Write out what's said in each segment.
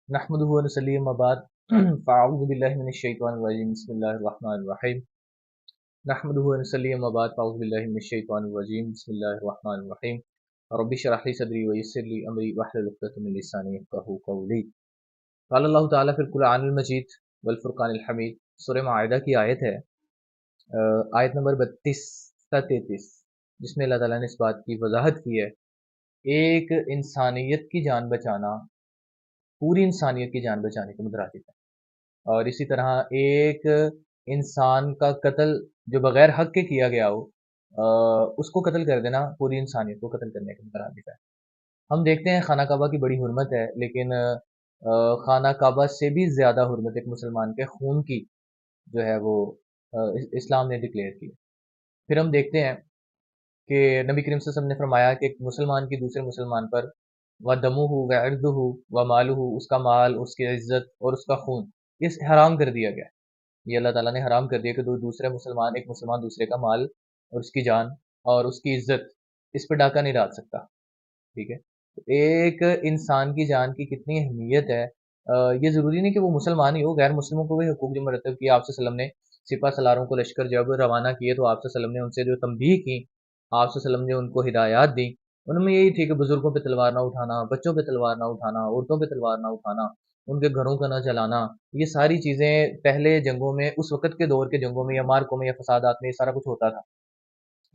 نحمده ونصلي أما بعد فأعوذ بالله من الشيطان الرجيم بسم الله الرحمن الرحيم نحمده ونصلي أما بعد فأعوذ بالله من الشيطان الرجيم بسم الله الرحمن الرحيم رب اشرح لي صدري ويسر لي أمري واحلل عقدة من لساني يفقهوا قولي قال الله تعالى في القرآن المجيد والفرقان الحميد سورہ معاہدہ کی آیت ہے، آیت نمبر 32 تا 33، جس میں اللہ تعالیٰ نے اس بات کی وضاحت کی ہے ایک انسانیت کی جان بچانا پوری انسانیت کی جان بچانے کے مترادف ہے، اور اسی طرح ایک انسان کا قتل جو بغیر حق کے کیا گیا ہو اس کو قتل کر دینا پوری انسانیت کو قتل کرنے کے مترادف ہے۔ ہم دیکھتے ہیں خانہ کعبہ کی بڑی حرمت ہے، لیکن خانہ کعبہ سے بھی زیادہ حرمت ایک مسلمان کے خون کی جو ہے وہ اسلام نے ڈکلیئر کی۔ پھر ہم دیکھتے ہیں کہ نبی کریم صلی اللہ علیہ وسلم نے فرمایا کہ ایک مسلمان کی دوسرے مسلمان پر وَدَمُهُ وَعِرْضُهُ وَمَالُهُ، اس کا مال، اس کی عزت اور اس کا خون یہ حرام کر دیا گیا ہے۔ یہ اللہ تعالیٰ نے حرام کر دیا کہ دوسرے مسلمان ایک مسلمان دوسرے کا مال اور اس کی جان اور اس کی عزت اس پہ ڈاکہ نہیں ڈال سکتا، ٹھیک ہے؟ تو ایک انسان کی جان کی کتنی اہمیت ہے، یہ ضروری نہیں کہ وہ مسلمان ہی ہو، غیر مسلموں کو بھی حقوق جو مرتب کیا آپ صلی اللہ علیہ وسلم نے۔ سپہ سالاروں کو لشکر جب روانہ کیے تو آپ صلی اللہ علیہ وسلم نے ان سے جو تنبیہ کی، آپ صلی اللہ علیہ وسلم نے ان کو ہدایات دی، ان میں یہی تھی کہ بزرگوں پہ تلوار نہ اٹھانا، بچوں پہ تلوار نہ اٹھانا، عورتوں پہ تلوار نہ اٹھانا، ان کے گھروں کا نہ جلانا۔ یہ ساری چیزیں پہلے جنگوں میں، اس وقت کے دور کے جنگوں میں یا مارکوں میں یا فسادات میں یہ سارا کچھ ہوتا تھا۔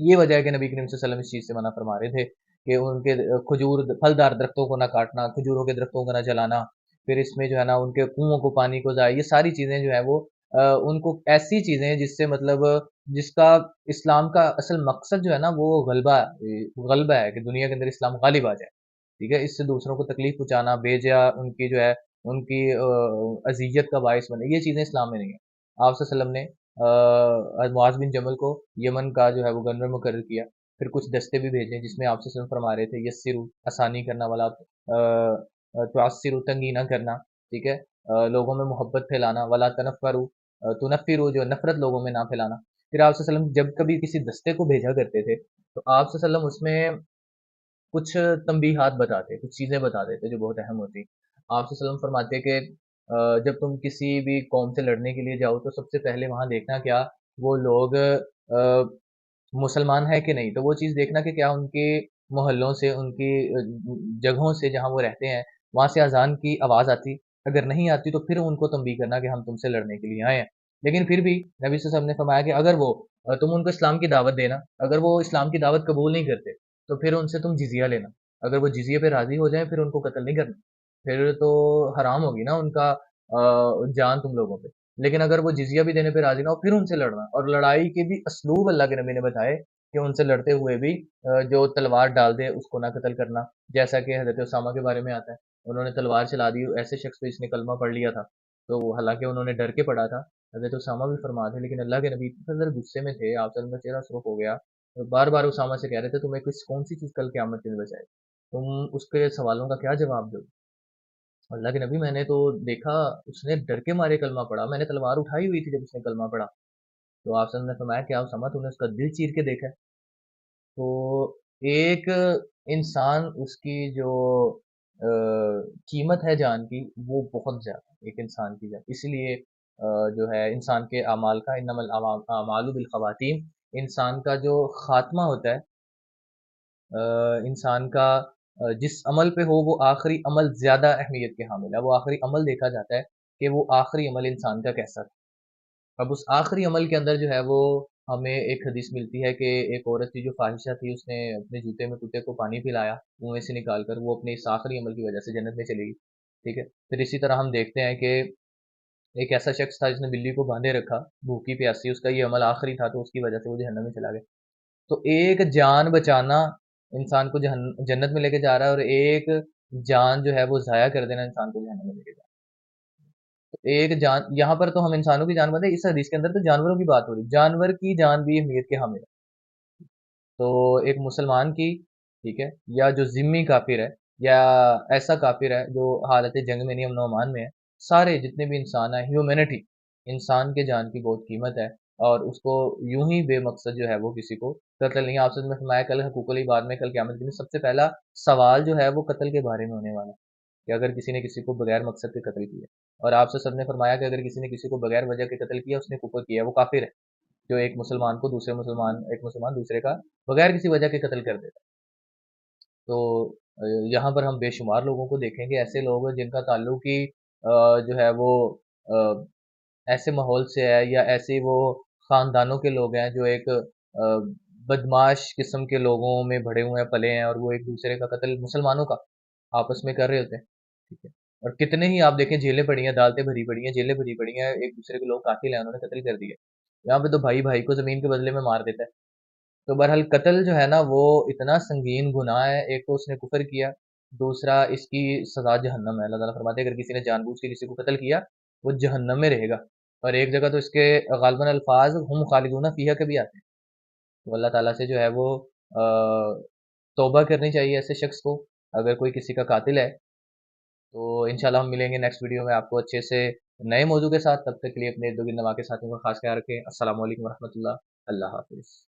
یہ وجہ ہے کہ نبی کریم صلی اللہ علیہ وسلم اس چیز سے منع فرما رہے تھے کہ ان کے کھجور پھلدار درختوں کو نہ کاٹنا، کھجوروں کے درختوں کو نہ جلانا، پھر اس میں جو ہے نا ان کے کنووں کو پانی کو ضائع، یہ ساری چیزیں جو ہے وہ ان کو ایسی چیزیں جس سے مطلب جس کا اسلام کا اصل مقصد جو ہے نا وہ غلبہ ہے کہ دنیا کے اندر اسلام غالب آ جائے، ٹھیک ہے؟ اس سے دوسروں کو تکلیف پہنچانا، بھیجا ان کی جو ہے ان کی اذیت کا باعث بنے، یہ چیزیں اسلام میں نہیں ہیں۔ آپ صلی اللہ علیہ وسلم نے معاذ بن جبل کو یمن کا جو ہے وہ گورنر مقرر کیا، پھر کچھ دستے بھی بھیجے جس میں آپ سے فرما رہے تھے یسرو آسانی کرنا والا، تعسرو تنگی نہ کرنا، ٹھیک ہے؟ لوگوں میں محبت پھیلانا، والا تنفرو تنفرو جو نفرت لوگوں میں نہ پھیلانا۔ پھر آپ صلی اللہ علیہ وسلم جب کبھی کسی دستے کو بھیجا کرتے تھے تو آپ صلی اللہ علیہ وسلم اس میں کچھ تنبیہات بتاتے، کچھ چیزیں بتا دیتے جو بہت اہم ہوتی۔ آپ صلی اللہ علیہ وسلم فرماتے کہ جب تم کسی بھی قوم سے لڑنے کے لیے جاؤ تو سب سے پہلے وہاں دیکھنا کیا وہ لوگ مسلمان ہے کہ نہیں، تو وہ چیز دیکھنا کہ کیا ان کے محلوں سے، ان کی جگہوں سے جہاں وہ رہتے ہیں وہاں سے اذان کی آواز آتی، اگر نہیں آتی تو پھر ان کو تنبیہ کرنا کہ ہم تم سے لڑنے کے لیے آئے ہیں۔ لیکن پھر بھی نبی صلی اللہ علیہ وسلم نے فرمایا کہ اگر وہ تم ان کو اسلام کی دعوت دینا، اگر وہ اسلام کی دعوت قبول نہیں کرتے تو پھر ان سے تم جزیہ لینا، اگر وہ جزیے پہ راضی ہو جائیں پھر ان کو قتل نہیں کرنا، پھر تو حرام ہوگی نا ان کا جان تم لوگوں پہ۔ لیکن اگر وہ جزیہ بھی دینے پہ راضی نہ ہو پھر ان سے لڑنا، اور لڑائی کے بھی اسلوب اللہ کے نبی نے بتائے کہ ان سے لڑتے ہوئے بھی جو تلوار ڈال دے اس کو نہ قتل کرنا، جیسا کہ حضرت اسامہ کے بارے میں آتا ہے، انہوں نے تلوار چلا دی ایسے شخص پہ جس نے کلمہ پڑھ لیا تھا، تو حالانکہ انہوں نے ڈر کے پڑھا تھا، حضرت اسامہ بھی فرما تھے، لیکن اللہ کے نبی اتنے زیادہ غصے میں تھے، آپ صلی اللہ علیہ وسلم کا چہرہ سرخ ہو گیا، بار بار اسامہ سے کہہ رہے تھے تمہیں کون سی چیز کل قیامت کے دن بچائے، تم اس کے سوالوں کا کیا جواب دو؟ اللہ کے نبی میں نے تو دیکھا اس نے ڈر کے مارے کلمہ پڑھا، میں نے تلوار اٹھائی ہوئی تھی جب اس نے کلمہ پڑھا، تو آپ صلی اللہ علیہ وسلم نے فرمایا کہ آپ سمجھ تم نے اس کا دل چیر کے دیکھا ہے؟ تو ایک انسان اس کی جو قیمت ہے جان کی وہ بہت زیادہ، ایک انسان کی جان، اسی لیے جو ہے انسان کے اعمال کا انما الاعمال بالخواتیم، انسان کا جو خاتمہ ہوتا ہے انسان کا جس عمل پہ ہو وہ آخری عمل زیادہ اہمیت کے حامل ہے، وہ آخری عمل دیکھا جاتا ہے کہ وہ آخری عمل انسان کا کیسا تھا۔ اب اس آخری عمل کے اندر جو ہے وہ ہمیں ایک حدیث ملتی ہے کہ ایک عورت تھی جو فاحشہ تھی، اس نے اپنے جوتے میں کتے کو پانی پلایا کنویں سے نکال کر، وہ اپنے اس آخری عمل کی وجہ سے جنت میں چلے گی، ٹھیک ہے؟ پھر اسی طرح ہم دیکھتے ہیں کہ ایک ایسا شخص تھا جس نے بلی کو باندھے رکھا بھوکی پیاسی، اس کا یہ عمل آخری تھا تو اس کی وجہ سے وہ جہنم میں چلا گیا۔ تو ایک جان بچانا انسان کو جنت میں لے کے جا رہا ہے، اور ایک جان جو ہے وہ ضائع کر دینا انسان کو جہنم میں لے کے جا رہا ہے۔ تو ایک جان یہاں پر تو ہم انسانوں کی جان بنتے، اس حدیث کے اندر تو جانوروں کی بات ہو رہی، جانور کی جان بھی اہمیت کے حامل ہے۔ تو ایک مسلمان کی، ٹھیک ہے، یا جو ذمی کافر ہے یا ایسا کافر ہے جو حالت جنگ میں نہیں، امن و امان میں ہے، سارے جتنے بھی انسان ہیں، ہیومینٹی، انسان کے جان کی بہت قیمت ہے، اور اس کو یوں ہی بے مقصد جو ہے وہ کسی کو قتل نہیں۔ آپ سے میں فرمایا کل حقوق العباد میں، کل قیامت کے دن سب سے پہلا سوال جو ہے وہ قتل کے بارے میں ہونے والا ہے کہ اگر کسی نے کسی کو بغیر مقصد کے قتل کیا، اور آپ سے سب نے فرمایا کہ اگر کسی نے کسی کو بغیر وجہ کے قتل کیا اس نے کفر کیا، وہ کافر ہے، جو ایک مسلمان کو ایک مسلمان دوسرے کا بغیر کسی وجہ کے قتل کر دیتا ہے۔ تو یہاں پر ہم بے شمار لوگوں کو دیکھیں گے، ایسے لوگ ہیں جن کا تعلق ہی جو ہے وہ ایسے ماحول سے ہے، یا ایسے وہ خاندانوں کے لوگ ہیں جو ایک بدماش قسم کے لوگوں میں بڑے ہوئے ہیں، پلے ہیں، اور وہ ایک دوسرے کا قتل مسلمانوں کا آپس میں کر رہے ہوتے ہیں، ٹھیک ہے۔ اور کتنے ہی آپ دیکھیں جیلیں پڑی ہیں، عدالتیں بھری پڑی ہیں، جیلیں بھری پڑی ہیں، ایک دوسرے کے لوگ قاتل ہیں، انہوں نے قتل کر دیا۔ یہاں پہ تو بھائی بھائی کو زمین کے بدلے میں مار دیتا ہے۔ تو بہرحال قتل جو ہے نا وہ اتنا سنگین گناہ ہے، ایک تو اس نے کفر کیا، دوسرا اس کی سزا جہنم ہے۔ اللہ تعالیٰ فرماتے ہیں اگر کسی نے جان بوجھ کے کسی کو قتل کیا وہ جہنم میں رہے گا، اور ایک جگہ تو اس کے غالباً الفاظ ہم خالدون فیہا کے بھی آتے ہیں۔ تو اللہ تعالیٰ سے جو ہے وہ توبہ کرنی چاہیے ایسے شخص کو اگر کوئی کسی کا قاتل ہے۔ تو انشاءاللہ ہم ملیں گے نیکسٹ ویڈیو میں آپ کو اچھے سے نئے موضوع کے ساتھ، تب تک کے لیے اپنے ارد گرد کے ساتھیوں کا خاص خیال رکھیں۔ السلام علیکم ورحمۃ اللہ، اللہ حافظ۔